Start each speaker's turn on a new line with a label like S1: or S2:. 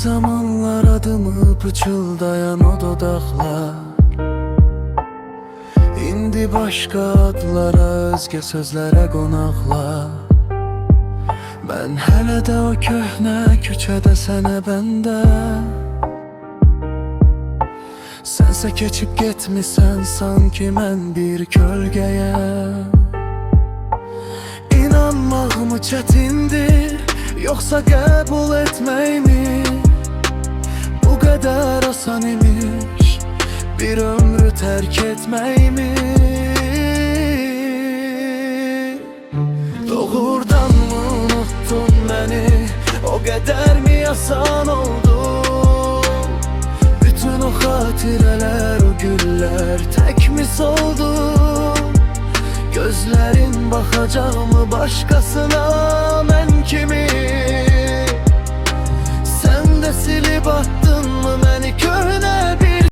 S1: zamanlar adımı pıçıldayan o dodaqlar İndi başka adlara, özgə sözlərə qonaqlar. Mən hələ də o köhnə küçədə sənə bəndə, sənsə keçib getmisən sanki mən bir kölgəyəm. İnanmağımı çətindir, yoxsa qəbul etməkmi? Bu qədər asan imiş, bir ömrü tərk etməkmi? Doğrudanmı unuttun məni? O qədər mi asan oldu? Bütün o xatirələr, o güllər tək mi soldu? Gözlərin baxacaqmı başqasına, mən kimi?